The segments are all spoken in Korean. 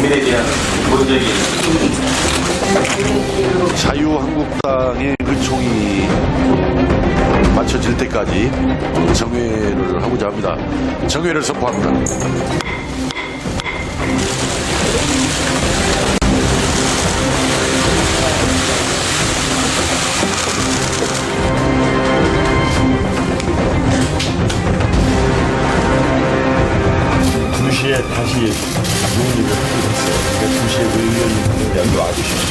국민에 대한 기본적인 자유한국당의 의총이 마쳐질 때까지 정회를 하고자 합니다. 정회를 선포합니다. 에 다시 논의를 하기로 했어요. 그러니까 2시에 의원님들이 와주십시오.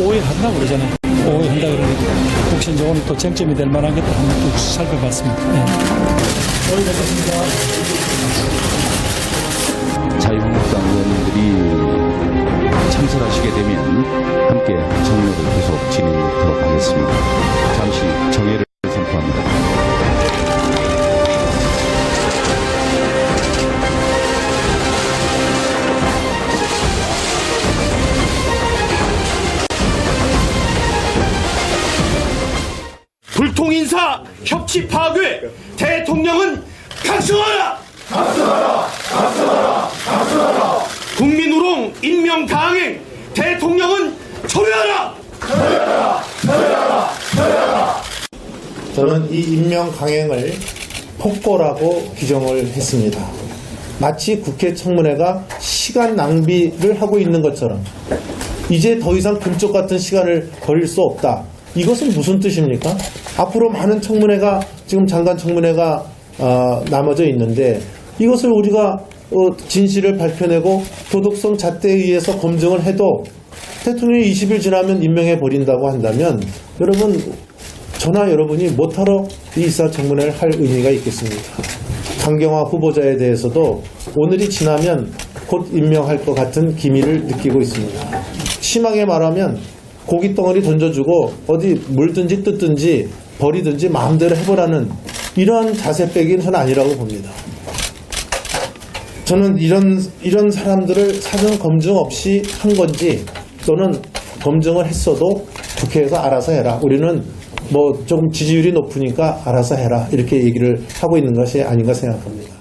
오해 한다고 그러잖아요. 오해 한다 그러니까 혹시 이제 오늘 또 쟁점이 될 만한 것도 한번 또 살펴봤습니다. 네. 오해 됐습니다. 자유한국당 의원님들이 참석하시게 되면 함께 정례를 계속 진행하도록 하겠습니다. 잠시 정회를 선포합니다. 불통인사 협치 파괴 대통령은 각성하라! 각성하라! 각성하라! 각성하라! 국민우롱 인명 강행 대통령은 처리하라! 처리하라! 처리하라! 처리하라! 저는 이 인명 강행을 폭거라고 규정을 했습니다. 마치 국회 청문회가 시간 낭비를 하고 있는 것처럼 이제 더 이상 금쪽 같은 시간을 버릴 수 없다. 이것은 무슨 뜻입니까? 앞으로 많은 청문회가 지금 장관 청문회가 남아져 있는데 이것을 우리가 진실을 밝혀내고 도덕성 잣대에 의해서 검증을 해도 대통령이 20일 지나면 임명해 버린다고 한다면 여러분 저나 여러분이 못하러 이 인사청문회를 할 의미가 있겠습니까? 강경화 후보자에 대해서도 오늘이 지나면 곧 임명할 것 같은 기미를 느끼고 있습니다. 심하게 말하면 고깃덩어리 던져주고 어디 물든지 뜯든지 버리든지 마음대로 해보라는 이러한 자세 빼기는 전 아니라고 봅니다. 저는 이런 사람들을 사전 검증 없이 한 건지 또는 검증을 했어도 국회에서 알아서 해라. 우리는 뭐 조금 지지율이 높으니까 알아서 해라. 이렇게 얘기를 하고 있는 것이 아닌가 생각합니다.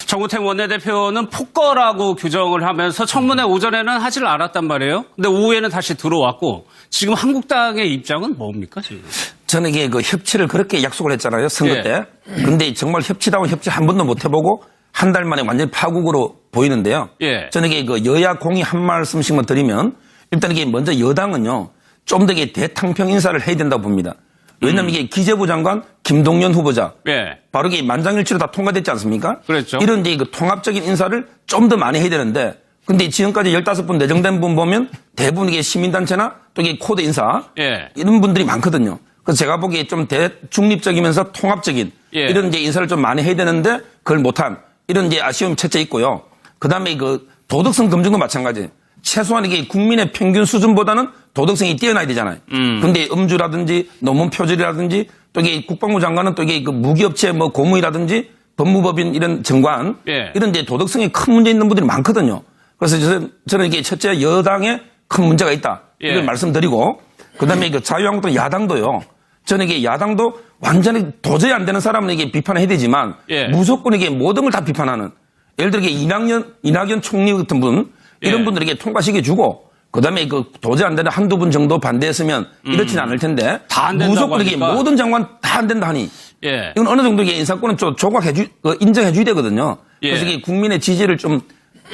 정우택 원내대표는 폭거라고 규정을 하면서 청문회 오전에는 하지를 않았단 말이에요. 근데 오후에는 다시 들어왔고 지금 한국당의 입장은 뭡니까 지금? 저는 이게 그 협치를 그렇게 약속을 했잖아요. 선거 예. 때. 근데 정말 협치다운 협치 한 번도 못 해보고 한 달 만에 완전히 파국으로 보이는데요. 예. 저는 이게 그 여야 공의 한 말씀씩만 드리면 일단 이게 먼저 여당은요. 좀 더 이게 대탕평 인사를 해야 된다고 봅니다. 왜냐하면 이게 기재부 장관 김동연 후보자. 예. 바로 이게 만장일치로 다 통과됐지 않습니까? 그렇죠. 이런 이제 그 통합적인 인사를 좀 더 많이 해야 되는데 근데 지금까지 15분 내정된 분 보면 대부분 이게 시민단체나 또 이게 코드 인사. 예. 이런 분들이 많거든요. 그래서 제가 보기에 좀 대중립적이면서 통합적인 예. 이런 이제 인사를 좀 많이 해야 되는데 그걸 못한 이런 이제 아쉬움이 첫째 있고요. 그 다음에 그 도덕성 검증도 마찬가지. 최소한 이게 국민의 평균 수준보다는 도덕성이 뛰어나야 되잖아요. 근데 음주라든지 논문 표절이라든지 또 이게 국방부 장관은 또 이게 그 무기업체 뭐 고무이라든지 법무법인 이런 정관 예. 이런 이제 도덕성이 큰 문제 있는 분들이 많거든요. 그래서 저는 이게 첫째 여당에 큰 문제가 있다. 이걸 예. 말씀드리고 그다음에 그 자유한국당 야당도요. 저는 이게 야당도 완전히 도저히 안 되는 사람은 이게 비판해야 되지만 예. 무조건 이게 모든 걸 다 비판하는 예를 들어 이게 이낙연 총리 같은 분 이런 예. 분들에게 통과시켜주고 그다음에 그 도저히 안 되는 한두 분 정도 반대했으면 이렇지는 않을 텐데 다안 된다고 무조건 이게 하니까. 모든 장관 다 안 된다 하니 예. 이건 어느 정도 이게 인사권은 좀 인정해줘야 되거든요. 예. 그래서 이게 국민의 지지를 좀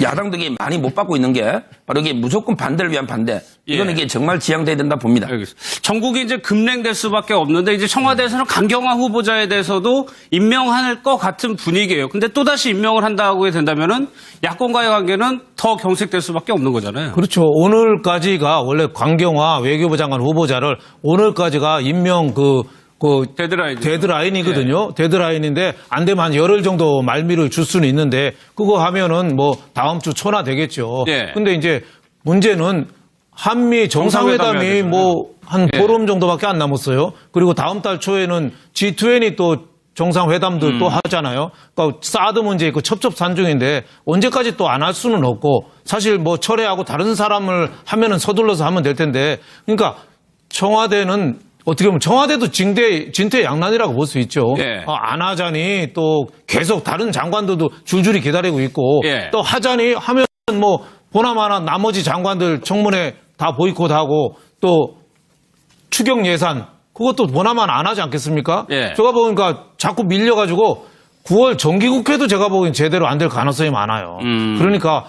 야당도 이게 많이 못 받고 있는 게 바로 이게 무조건 반대를 위한 반대. 이거는 예. 이게 정말 지양돼야 된다 봅니다. 알겠습니다. 전국이 이제 급냉될 수밖에 없는데 이제 청와대에서는 강경화 후보자에 대해서도 임명할 것 같은 분위기예요. 근데 또다시 임명을 한다고 된다면은 야권과의 관계는 더 경색될 수밖에 없는 거잖아요. 그렇죠. 오늘까지가 원래 강경화 외교부 장관 후보자를 오늘까지가 임명 데드라인이거든요. 데드라인인데 안 되면 한 열흘 정도 말미를 줄 수는 있는데 그거 하면은 뭐 다음 주 초나 되겠죠. 예. 근데 이제 문제는 한미 정상회담이 뭐 한 예. 보름 정도밖에 안 남았어요. 그리고 다음 달 초에는 G20 또 정상회담도 또 하잖아요. 그러니까 사드 문제 있고 첩첩산중인데 언제까지 또 안 할 수는 없고 사실 뭐 철회하고 다른 사람을 하면은 서둘러서 하면 될 텐데 그러니까 청와대는 어떻게 보면 청와대도 진퇴양난이라고 볼 수 있죠. 예. 안 하자니 또 계속 다른 장관들도 줄줄이 기다리고 있고 예. 또 하자니 하면 뭐 보나마나 나머지 장관들 청문회 다 보이콧하고 또 추경 예산 그것도 보나마나 안 하지 않겠습니까? 예. 제가 보니까 자꾸 밀려가지고 9월 정기국회도 제가 보기엔 제대로 안 될 가능성이 많아요. 그러니까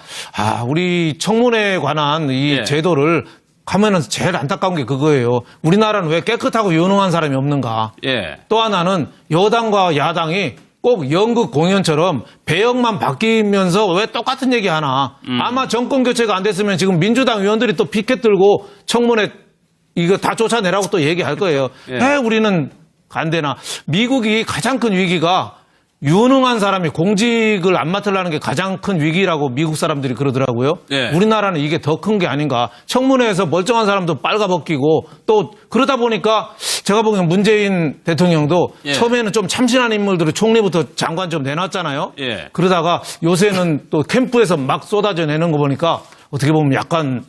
우리 청문회에 관한 이 예. 제도를 하면은 제일 안타까운 게 그거예요. 우리나라는 왜 깨끗하고 유능한 사람이 없는가? 예. 또 하나는 여당과 야당이 꼭 연극 공연처럼 배역만 바뀌면서 왜 똑같은 얘기 하나? 아마 정권 교체가 안 됐으면 지금 민주당 의원들이 또 피켓 들고 청문회 이거 다 쫓아내라고 또 얘기할 거예요. 예. 왜 우리는 안 되나? 미국이 가장 큰 위기가 유능한 사람이 공직을 안 맡으려는 게 가장 큰 위기라고 미국 사람들이 그러더라고요. 예. 우리나라는 이게 더 큰 게 아닌가. 청문회에서 멀쩡한 사람도 빨가벗기고 또 그러다 보니까 제가 보기엔 문재인 대통령도 예. 처음에는 좀 참신한 인물들을 총리부터 장관 좀 내놨잖아요. 예. 그러다가 요새는 또 캠프에서 막 쏟아져 내는 거 보니까 어떻게 보면 약간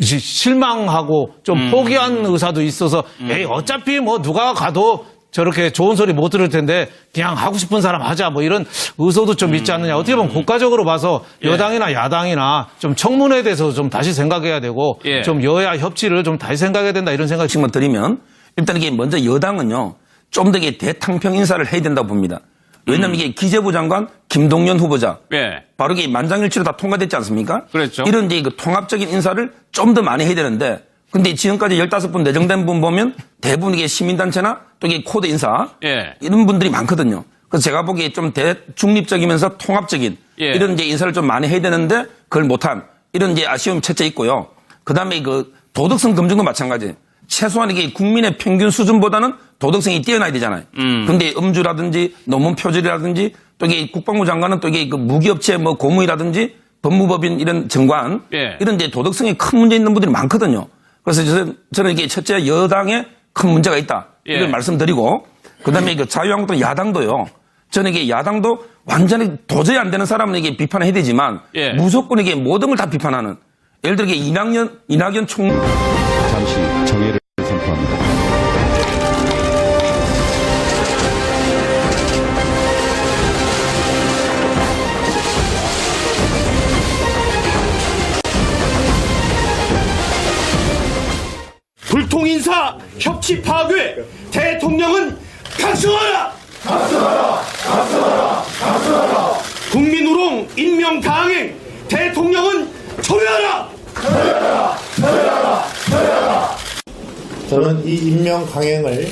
실망하고 좀 포기한 의사도 있어서 에이 어차피 뭐 누가 가도 저렇게 좋은 소리 못 들을 텐데 그냥 하고 싶은 사람 하자 뭐 이런 의도도 좀 있지 않느냐. 어떻게 보면 국가적으로 봐서 여당이나 야당이나 좀 청문회에 대해서 좀 다시 생각해야 되고 예. 좀 여야 협치를 좀 다시 생각해야 된다 이런 생각이 말씀을 드리면 일단 이게 먼저 여당은요 좀 더 이게 대탕평 인사를 해야 된다고 봅니다. 왜냐하면 이게 기재부 장관 김동연 후보자 예. 바로 이게 만장일치로 다 통과됐지 않습니까? 그랬죠. 이런 이제 그 통합적인 인사를 좀 더 많이 해야 되는데 근데 지금까지 15분 내정된 분 보면 대부분 이게 시민단체나 또 이게 코드 인사 예. 이런 분들이 많거든요. 그래서 제가 보기에 좀 대중립적이면서 통합적인 예. 이런 이제 인사를 좀 많이 해야 되는데 그걸 못한 이런 이제 아쉬움이 첫째 있고요. 그 다음에 그 도덕성 검증도 마찬가지. 최소한 이게 국민의 평균 수준보다는 도덕성이 뛰어나야 되잖아요. 근데 음주라든지 논문 표절이라든지 또 이게 국방부 장관은 또 이게 그 무기업체 뭐 고무이라든지 법무법인 이런 정관 예. 이런 이제 도덕성이 큰 문제 있는 분들이 많거든요. 그래서 저는 이게 첫째 여당에 큰 문제가 있다. 이걸 예. 말씀드리고 그다음에 그 자유한국당 야당도요. 저는 이게 야당도 완전히 도저히 안 되는 사람은 이게 비판을 해야 되지만 예. 무조건 이게 모든 걸 다 비판하는 예를 들어 이게 이낙연 총리 잠시 정회를 선포합니다. 불통인사 협치 파괴 대통령은 각성하라! 각성하라! 각성하라! 각성하라! 국민우롱 인명 강행 대통령은 철회하라! 철회하라! 철회하라! 철회하라! 저는 이 임명 강행을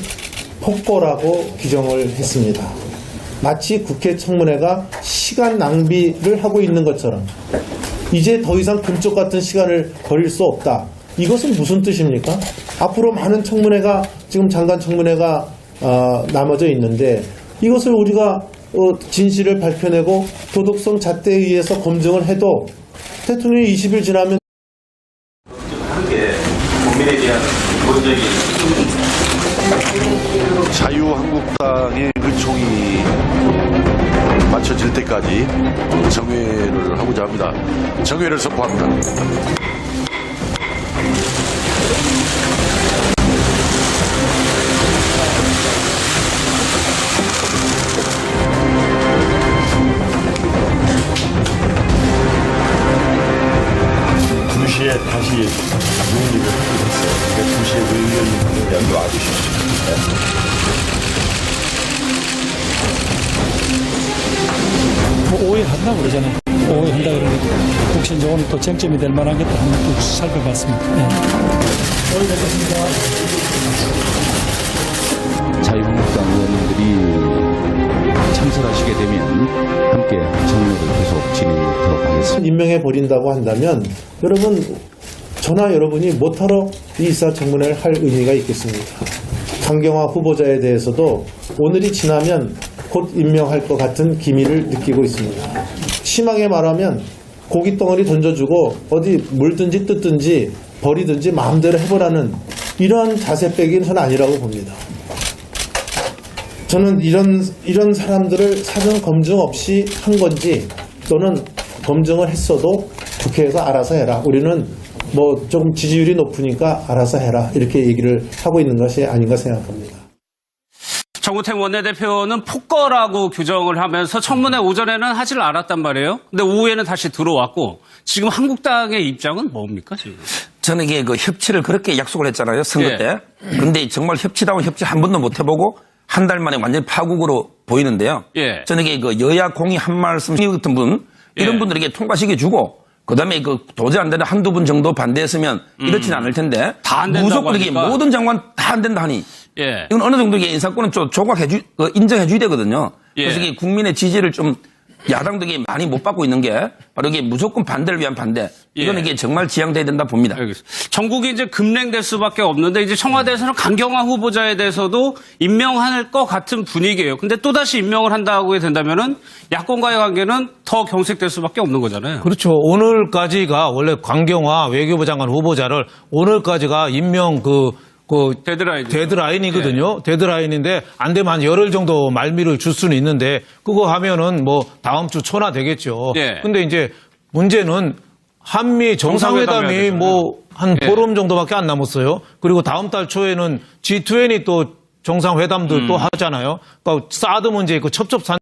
폭거라고 규정을 했습니다. 마치 국회 청문회가 시간 낭비를 하고 있는 것처럼 이제 더 이상 금쪽 같은 시간을 버릴 수 없다. 이것은 무슨 뜻입니까? 앞으로 많은 청문회가 지금 장관 청문회가 남아져 있는데 이것을 우리가 진실을 밝혀내고 도덕성 잣대에 의해서 검증을 해도 대통령이 20일 지나면 자유한국당의 의총이 마쳐질 때까지 정회를 하고자 합니다. 정회를 선포합니다. 에 다시 논의를 하기로 했어요. 그러니까 2시에 의원님들 여기 와주십시오. 뭐 5일 한다고 그러잖아요. 5일 한다 그러니까 혹시 이제 오늘 또 쟁점이 될 만하겠다 한번 또 살펴봤습니다. 예. 5일 됐습니다. 자유한국당 의원님들이 참석하시게 되면 함께 정례를 계속 진행하도록 하겠습니다. 임명해 버린다고 한다면 여러분 저나 여러분이 못하러 이 인사청문회를 할 의미가 있겠습니까? 강경화 후보자에 대해서도 오늘이 지나면 곧 임명할 것 같은 기미를 느끼고 있습니다. 심하게 말하면 고기 덩어리 던져주고 어디 물든지 뜯든지 버리든지 마음대로 해보라는 이러한 자세 빼기는 저는 아니라고 봅니다. 저는 이런 사람들을 사전 검증 없이 한 건지 또는 검증을 했어도 국회에서 알아서 해라. 우리는 뭐 조금 지지율이 높으니까 알아서 해라 이렇게 얘기를 하고 있는 것이 아닌가 생각합니다. 정우택 원내대표는 폭거라고 규정을 하면서 청문회 오전에는 하지를 않았단 말이에요. 근데 오후에는 다시 들어왔고 지금 한국당의 입장은 뭡니까 지금? 저는 이게 그 협치를 그렇게 약속을 했잖아요, 선거 예. 때. 근데 정말 협치다운 협치 한 번도 못 해보고 한 달 만에 완전히 파국으로 보이는데요. 예. 저는 이게 그 여야 공의 한 말씀 같은 분, 이런 예. 분들에게 통과시켜주고, 그 다음에 그 도저히 안 되는 한두 분 정도 반대했으면 이렇지는 않을 텐데, 다안 된다고 무조건 이게 하니까. 모든 장관 다 안 된다 하니, 예. 이건 어느 정도 이게 인사권은 좀 인정해줘야 되거든요. 예. 그래서 이게 국민의 지지를 좀 야당도 이게 많이 못 받고 있는 게 바로 이게 무조건 반대를 위한 반대. 이거는 예. 이게 정말 지양돼야 된다 봅니다. 알겠습니다. 전국이 이제 급냉될 수밖에 없는데 이제 청와대에서는 강경화 후보자에 대해서도 임명할 것 같은 분위기예요. 근데 또다시 임명을 한다고 된다면은 야권과의 관계는 더 경색될 수밖에 없는 거잖아요. 그렇죠. 오늘까지가 원래 강경화 외교부 장관 후보자를 오늘까지가 임명 데드라인이거든요. 데드라인인데 안 되면 한 열흘 정도 말미를 줄 수는 있는데 그거 하면은 뭐 다음 주 초나 되겠죠. 예. 근데 이제 문제는 한미 정상회담이 정상회담 해야 뭐 한 예. 보름 정도밖에 안 남았어요. 그리고 다음 달 초에는 G20 또 정상회담도 또 하잖아요. 그러니까 사드 문제 있고 첩첩산